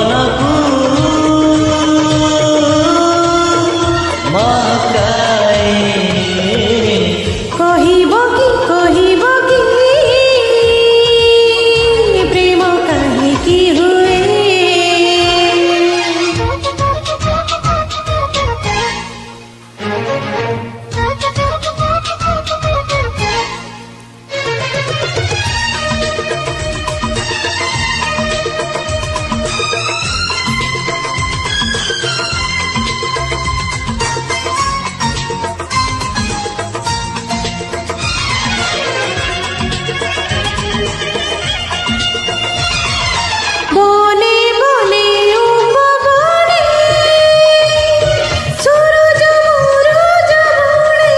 জীবনকু মহকাଏ কহিব কি প্রেম কাহিকি হুয়ে বনে বনে উপবনে সূরজ মুরুজ বনে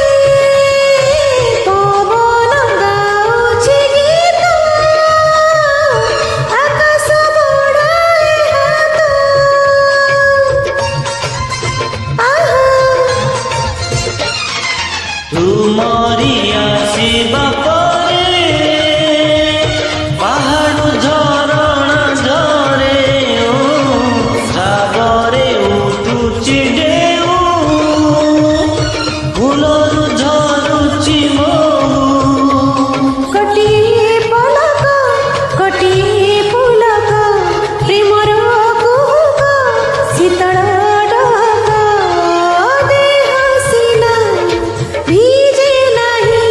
পবন গাউছে গীত আকাশ বড়ায় হাত আহা তুমরি আসিবা পরে পাহাড় ঝরଣା ঝরে ও সাগরে উঠুছি ঢেউ ফুলରୁ ঝରୁଛି ମହୁ ଗୋଟିଏ ପଲକ ଗୋଟିଏ ପୁଲକ ପ୍ରେମର କୁହୁକ ଶୀତଳ ଡହକ ଦେହ ସିନା ଭିଜେ ନାହିଁ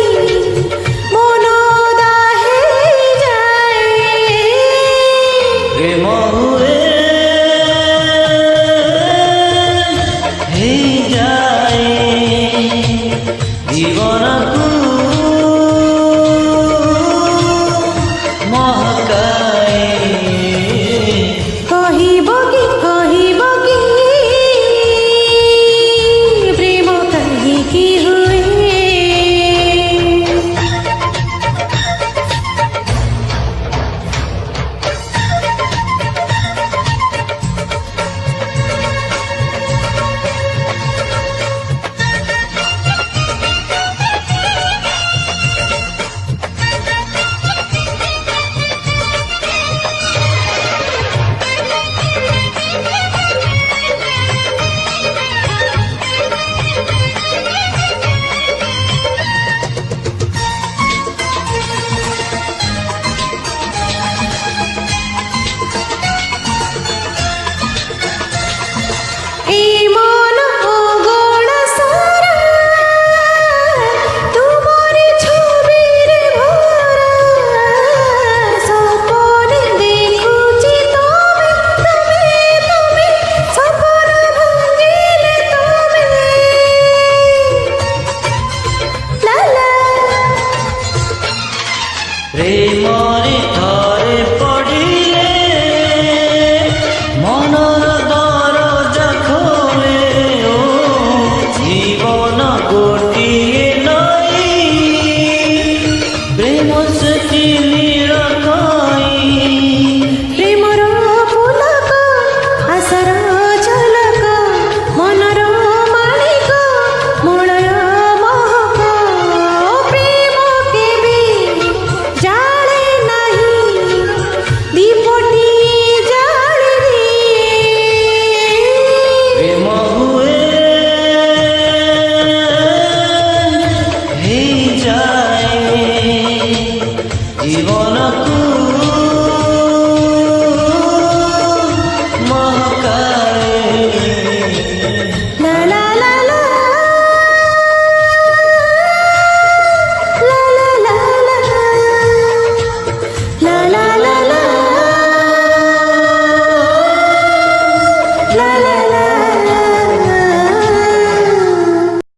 ମନ ଦାହେ ଯାଏ ପ୍ରେମ ହୁଏ ହେଇଯାଏ ଜୀବନକୁ ମହକାଏ କହିବ କି ପ୍ରେମ କାହିଁକି ହୁଏ এই মন অগণ সারা তোমারি ছবিরে ভরা সপনে দেখুছি তুমি সপন ভাঙিলে তুমি লালা প্রেমরে ଥରେ ପଡ଼ିଲେ ମନର ଦରଜା ଖୋଲେ ଓ ଜୀବନ ଗୋଟିଏ ନଈ ପ୍ରେମ ସେଠି ନୀଳ କଇଁ প্রেমর পুলক আশার ঝলক মনর মালিক মলয় মহক প্রেম কেবে জালে নাহি দীপটি জালিনি প্রেম ହୁଏ ହେଇଯାଏ জীবন